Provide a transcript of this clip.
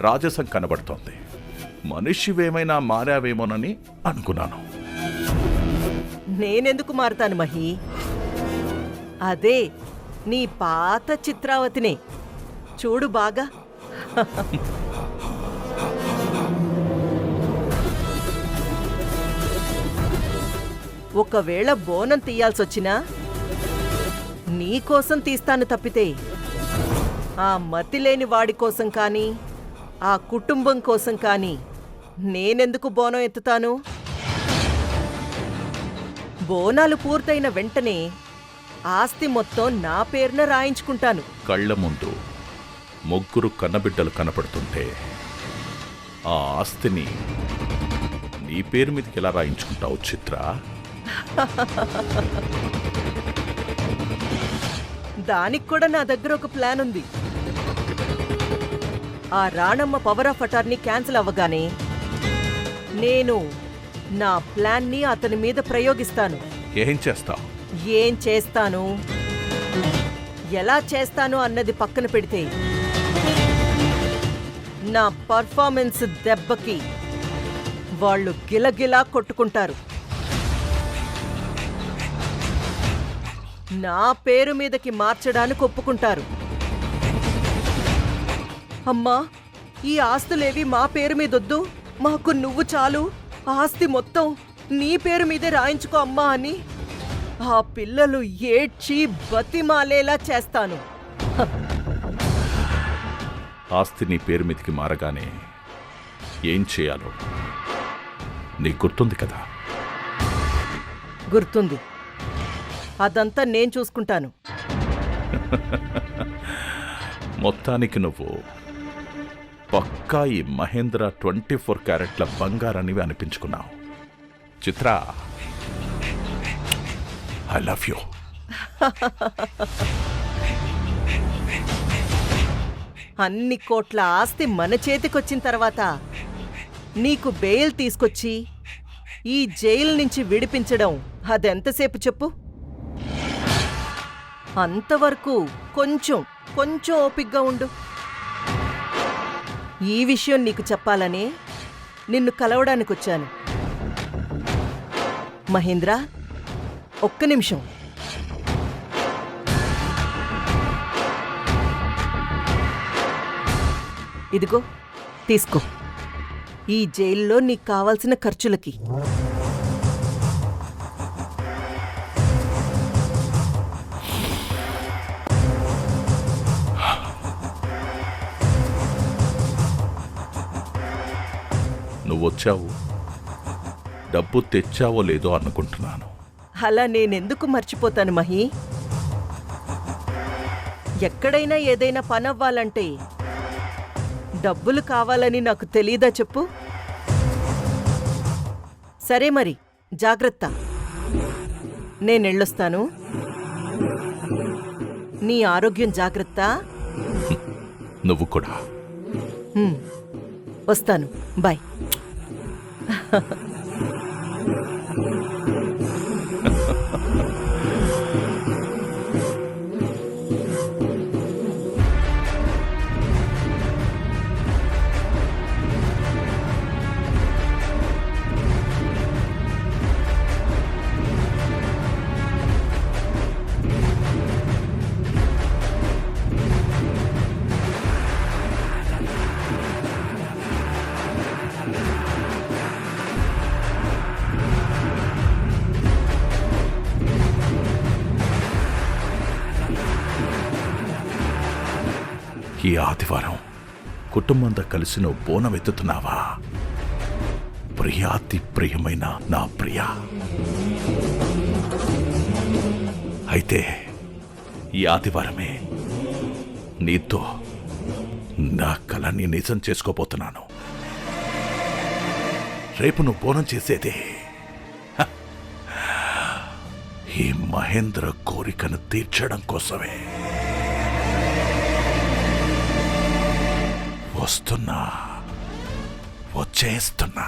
రాజసం కనబడుతోంది. మనిషివేమైనా మారావేమోనని అనుకున్నాను. నేనెందుకు మారుతాను మహి? అదే నీ పాత చిత్రావతినే చూడు బాగా. ఒకవేళ బోనం తీయాల్సొచ్చినా నీకోసం తీస్తాను తప్పితే ఆ మతిలేని వాడి కోసం కానీ ఆ కుటుంబం కోసం కానీ నేనెందుకు బోనం ఎత్తుతాను? బోనాలు పూర్తయిన వెంటనే ఆస్తి మొత్తం నా పేరున రాయించుకుంటాను. కళ్ల ముందు ముగ్గురు కన్నబిడ్డలు కనపడుతుంటే ఆ ఆస్తిని నీ పేరు మీదకి ఎలా రాయించుకుంటావు చిత్ర? దానికి కూడా నా దగ్గర ఒక ప్లాన్ ఉంది. ఆ Ranamma power of attorney cancel అవ్వగానే నేను నా ప్లాన్ని అతని మీద ప్రయోగిస్తాను. ఏం చేస్తావు? ఏం చేస్తాను, ఎలా చేస్తాను అన్నది పక్కన పెడితే నా పర్ఫార్మెన్స్ దెబ్బకి వాళ్ళు గిలగిలా కొట్టుకుంటారు. నా పేరు మీదకి మార్చడానికి ఒప్పుకుంటారు. అమ్మా, ఈ ఆస్తులేవి మా పేరు మీదొద్దు, మాకు నువ్వు చాలు, ఆస్తి మొత్తం నీ పేరు మీదే రాయించుకో అమ్మా అని ఆ పిల్లలు ఏడ్చి బతిమాలేలా చేస్తాను. ఆస్తి నీ పేరు మీదకి మారగానే ఏం చేయాలో నీకు గుర్తుంది కదా? గుర్తుంది. అదంతా నేను చూసుకుంటాను. మొత్తానికి నువ్వు పక్కా ఈ మహేంద్ర 24 క్యారెట్ల బంగారానివి అనిపించుకున్నావు. చిత్ర, ఐ లవ్ యూ. అన్ని కోట్ల ఆస్తి మన చేతికొచ్చిన తర్వాత నీకు బెయిల్ తీసుకొచ్చి ఈ జైలు నుంచి విడిపించడం అదెంతసేపు చెప్పు? అంతవరకు కొంచెం కొంచెం ఓపిగ్గా ఉండు. ఈ విషయం నీకు చెప్పాలనే నిన్ను కలవడానికొచ్చాను. మహేంద్ర, ఒక్క నిమిషం. ఇదిగో తీసుకో, ఈ జైల్లో నీకు కావాల్సిన ఖర్చులకి. నువ్వొచ్చావు, డబ్బు తెచ్చావో లేదో అనుకుంటున్నాను. అలా నేనెందుకు మర్చిపోతాను మహి? ఎక్కడైనా ఏదైనా పనవ్వాలంటే డబ్బులు కావాలని నాకు తెలీదా చెప్పు? సరే మరి, జాగ్రత్త. నేనెళ్ళొస్తాను. నీ ఆరోగ్యం జాగ్రత్త. నువ్వు కూడా. వస్తాను. బాయ్. ఈ ఆదివారం కుటుంబంతో కలిసి నువ్వు బోనం ఎత్తుతున్నావా? ప్రియాతి ప్రియమైన నా ప్రియా. అయితే ఈ ఆదివారమే నీతో నా కలని నిజం చేసుకోబోతున్నాను. రేపు నువ్వు బోనం చేసేదే ఈ మహేంద్ర కోరికను తీర్చడం కోసమే. వస్తున్నా, వచ్చేస్తున్నా.